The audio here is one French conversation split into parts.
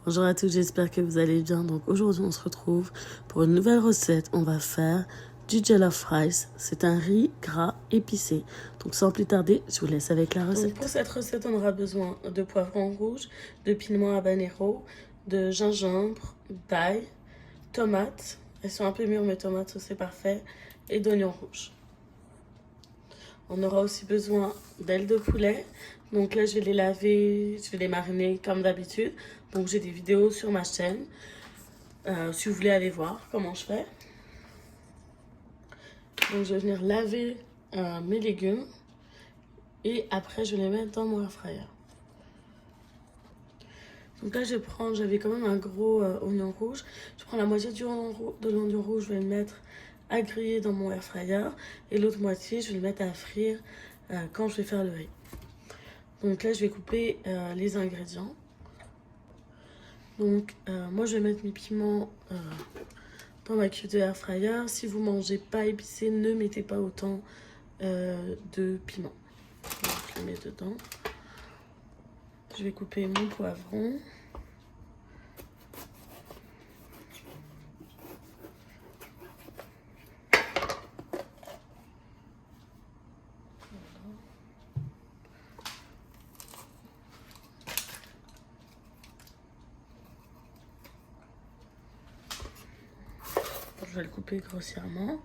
Bonjour à tous, j'espère que vous allez bien. Donc aujourd'hui on se retrouve pour une nouvelle recette. On va faire du jollof rice. C'est un riz gras épicé. Donc sans plus tarder, je vous laisse avec la recette. Donc pour cette recette, on aura besoin de poivrons rouges, de piment habanero, de gingembre, d'ail, tomates. Elles sont un peu mûres mes tomates, c'est parfait. Et d'oignons rouges. On aura aussi besoin d'ailes de poulet. Donc là, je vais les laver, je vais les mariner comme d'habitude. Donc j'ai des vidéos sur ma chaîne. Si vous voulez aller voir comment je fais. Donc je vais venir laver mes légumes. Et après, je vais les mettre dans mon air fryer. Donc là, j'avais quand même un gros oignon rouge. Je prends la moitié de l'oignon rouge, je vais le mettre à griller dans mon air fryer. Et l'autre moitié, je vais le mettre à frire quand je vais faire le riz. Donc là, je vais couper les ingrédients. Donc moi, je vais mettre mes piments dans ma cuve de air fryer. Si vous ne mangez pas épicé, ne mettez pas autant de piment. Donc, je les mets dedans. Je vais couper mon poivron. Je vais le couper grossièrement.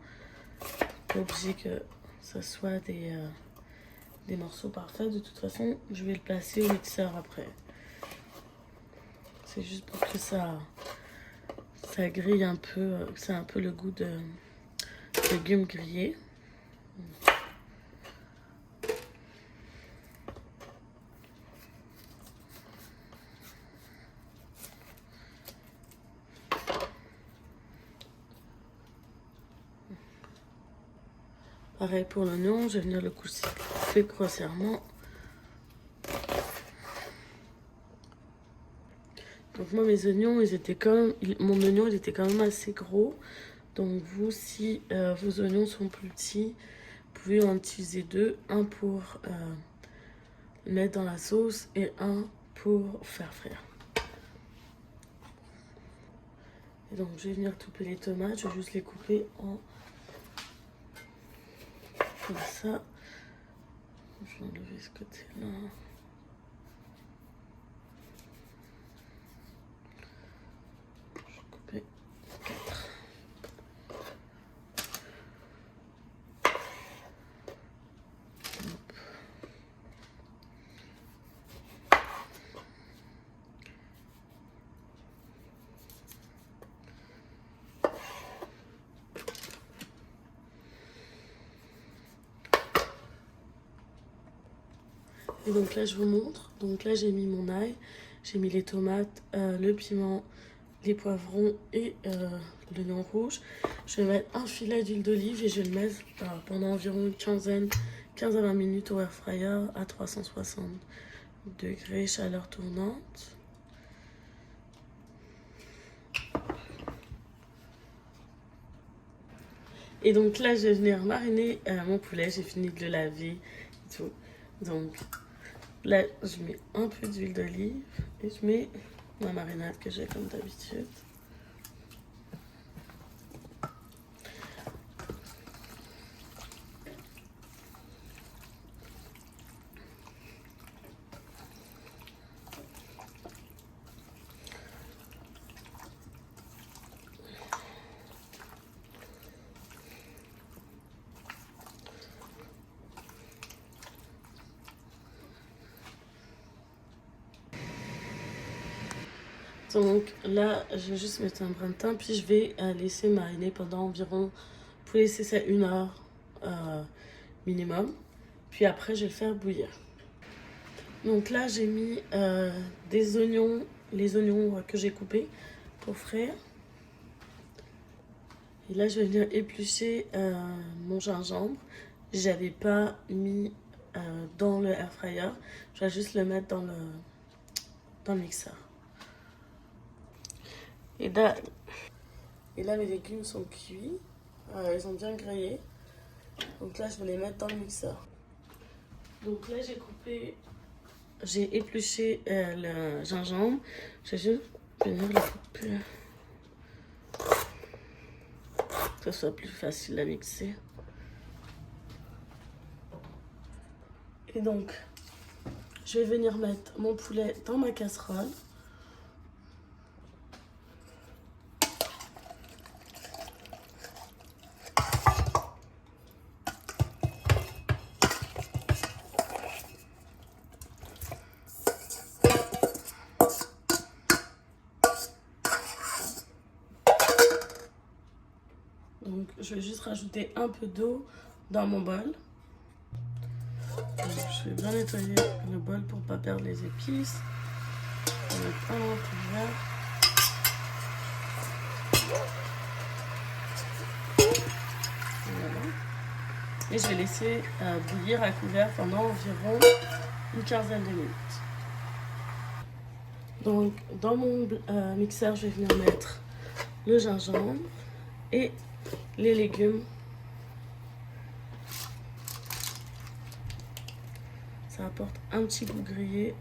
Pas obligé que ce soit des morceaux parfaits. De toute façon, je vais le placer au mixeur après. C'est juste pour que ça grille un peu, que ça a un peu le goût de légumes grillés. Pareil pour l'oignon, je vais venir le couper grossièrement. Donc moi mes oignons, mon oignon il était quand même assez gros. Donc vous, si vos oignons sont plus petits, vous pouvez en utiliser deux. Un pour le mettre dans la sauce et un pour faire frire. Et donc je vais venir couper les tomates, je vais juste les couper en comme ça. Je vais enlever ce côté-là. Je vais couper 4. Et donc là, je vous montre. Donc là, j'ai mis mon ail, j'ai mis les tomates, le piment, les poivrons et l'oignon rouge. Je vais mettre un filet d'huile d'olive et je vais le mettre pendant environ 15 à 20 minutes au air fryer à 360 degrés, chaleur tournante. Et donc là, je vais venir mariner mon poulet. J'ai fini de le laver et tout. Donc là, je mets un peu d'huile d'olive et je mets ma marinade que j'ai comme d'habitude. Donc là, je vais juste mettre un brin de thym, puis je vais laisser mariner pendant environ, vous pouvez laisser ça 1 heure minimum. Puis après, je vais le faire bouillir. Donc là, j'ai mis des oignons, les oignons que j'ai coupés pour frire. Et là, je vais venir éplucher mon gingembre. J'avais pas mis dans le air fryer. Je vais juste le mettre dans le mixeur. Et là, mes légumes sont cuits. Ils ont bien grillé. Donc là, je vais les mettre dans le mixeur. Donc là, j'ai épluché le gingembre. Je vais juste Je vais venir le couper. Que ce soit plus facile à mixer. Et donc, je vais venir mettre mon poulet dans ma casserole. Donc, je vais juste rajouter un peu d'eau dans mon bol. Donc, je vais bien nettoyer le bol pour ne pas perdre les épices. Je vais mettre un couvert. Voilà. Et je vais laisser bouillir à couvert pendant environ une quinzaine de minutes. Donc, dans mon mixeur, je vais venir mettre le gingembre et les légumes. Ça apporte un petit goût grillé.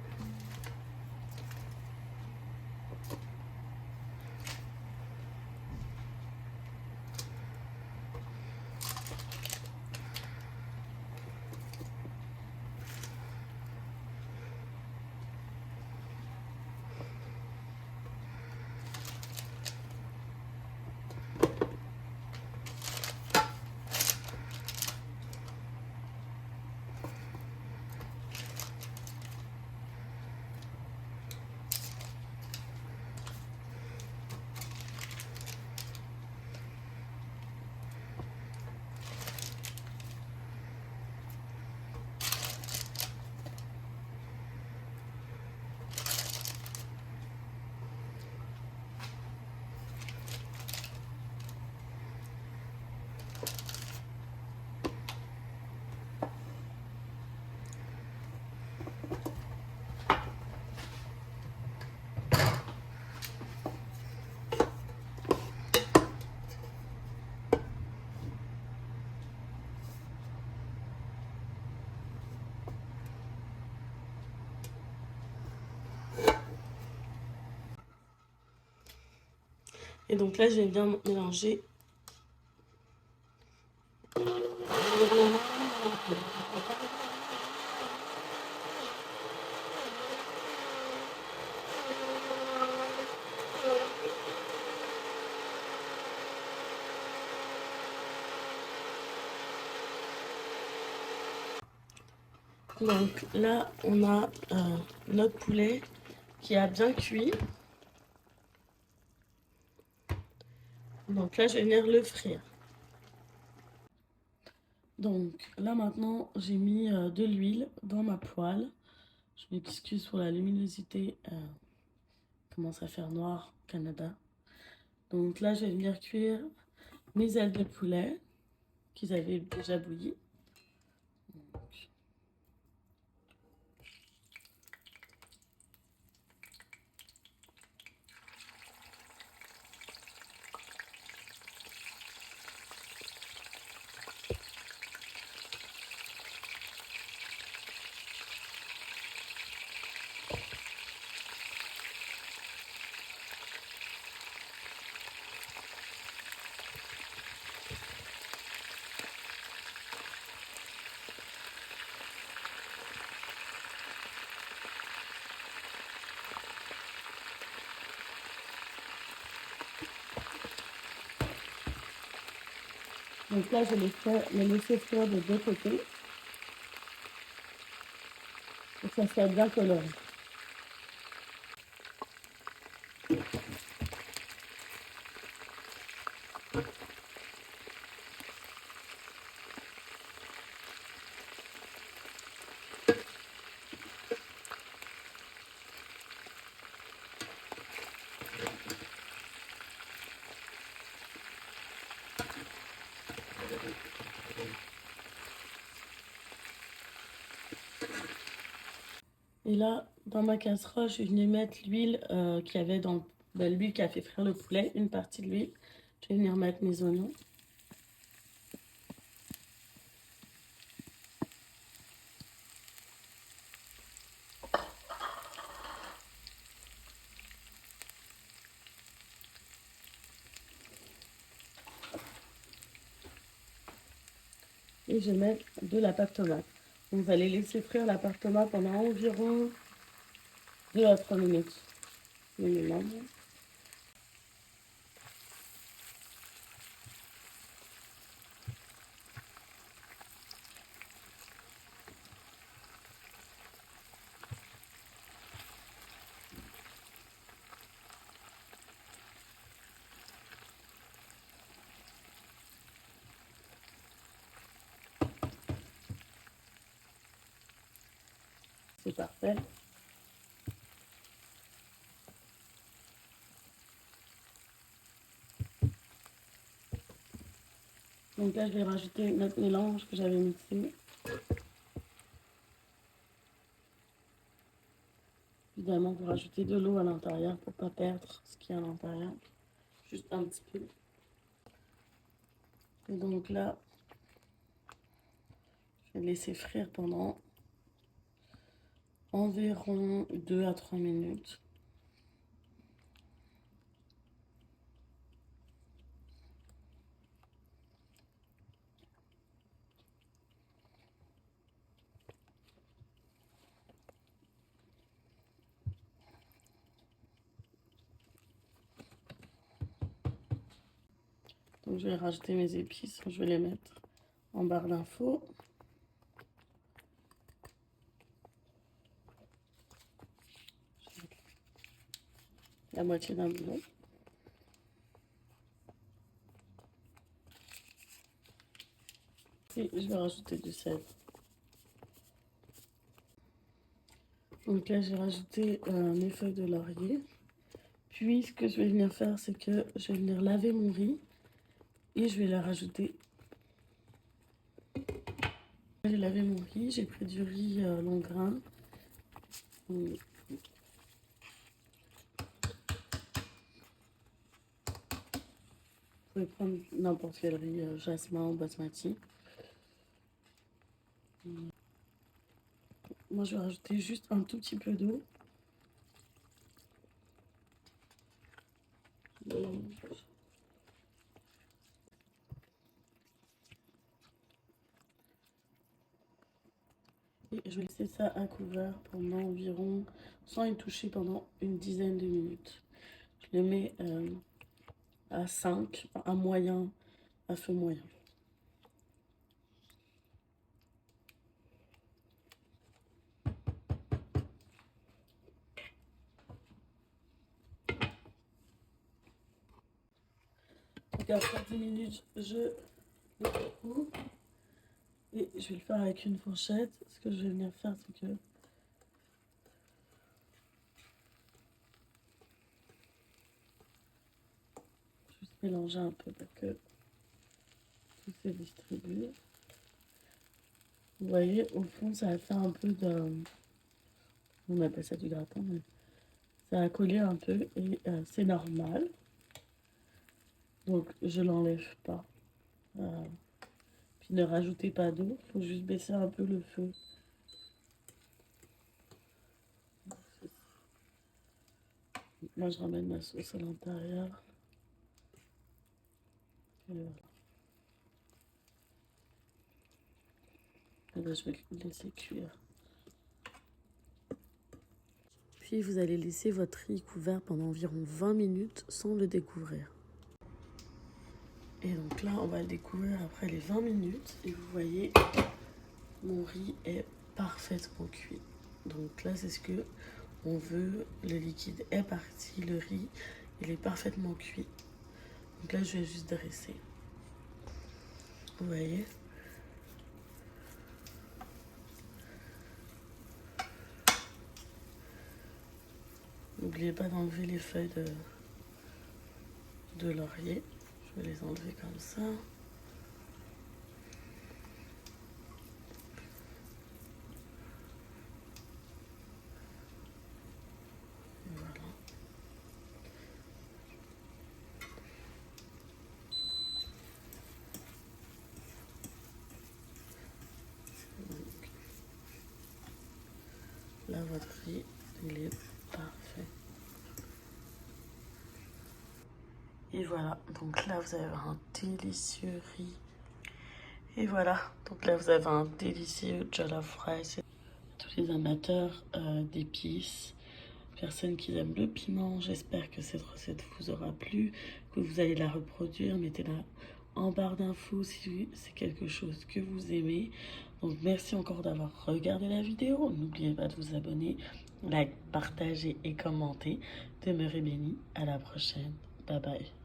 Et donc là, je vais bien mélanger. Donc là, on a notre poulet qui a bien cuit. Donc là, je vais venir le frire. Donc là, maintenant, j'ai mis de l'huile dans ma poêle. Je m'excuse pour la luminosité. Commence à faire noir au Canada. Donc là, je vais venir cuire mes ailes de poulet qu'ils avaient déjà bouillies. Donc là, je les laisser frire de deux côtés pour que ça soit bien coloré. Et là, dans ma casserole, je vais venir mettre l'huile qu'il y avait dans l'huile qui a fait frire le poulet, une partie de l'huile. Je vais venir mettre mes oignons. et je vais mettre de la pâte tomate. Donc vous allez laisser frire la pâte tomate pendant environ 2 à 3 minutes minimum. C'est parfait. Donc là, je vais rajouter notre mélange que j'avais mixé. Évidemment, vous rajoutez de l'eau à l'intérieur pour ne pas perdre ce qu'il y a à l'intérieur. Juste un petit peu. Et donc là, je vais laisser frire pendant environ 2 à 3 minutes. Donc je vais rajouter mes épices, je vais les mettre en barre d'infos. La moitié d'un bouillon. Et je vais rajouter du sel. Donc là, j'ai rajouté mes feuilles de laurier. Puis, ce que je vais venir faire, c'est que je vais venir laver mon riz et je vais la rajouter. J'ai lavé mon riz, j'ai pris du riz long grain. Vous pouvez prendre n'importe quel riz, jasmin ou basmati. Moi, je vais rajouter juste un tout petit peu d'eau. Et je vais laisser ça à couvert pendant environ, sans y toucher, pendant une dizaine de minutes. Je le mets à 5, à moyen, à feu moyen. Donc après 10 minutes, je le coupe. Et je vais le faire avec une fourchette. Ce que je vais venir faire, c'est que juste mélanger un peu pour que tout se distribue. Vous voyez, au fond, ça a fait un peu de... On appelle ça du gratin, mais ça a collé un peu et c'est normal. Donc, je l'enlève pas. Puis ne rajoutez pas d'eau, il faut juste baisser un peu le feu. Moi, je ramène ma sauce à l'intérieur. Et voilà. Et là, je vais le laisser cuire. Puis, vous allez laisser votre riz couvert pendant environ 20 minutes sans le découvrir. Et donc là, on va le découvrir après les 20 minutes. Et vous voyez, mon riz est parfaitement cuit. Donc là, c'est ce que on veut. Le liquide est parti, le riz, il est parfaitement cuit. Donc là, je vais juste dresser. Vous voyez? N'oubliez pas d'enlever les feuilles de laurier. Je vais les enlever comme ça. Voilà. Donc, là, votre riz, il est parfait. Et voilà, donc là vous avez un délicieux riz. Et voilà, donc là vous avez un délicieux jollof rice. Tous les amateurs d'épices, personnes qui aiment le piment, j'espère que cette recette vous aura plu, que vous allez la reproduire. Mettez-la en barre d'infos si c'est quelque chose que vous aimez. Donc merci encore d'avoir regardé la vidéo. N'oubliez pas de vous abonner, like, partager et commenter. Demeurez bénis. À la prochaine. Bye bye.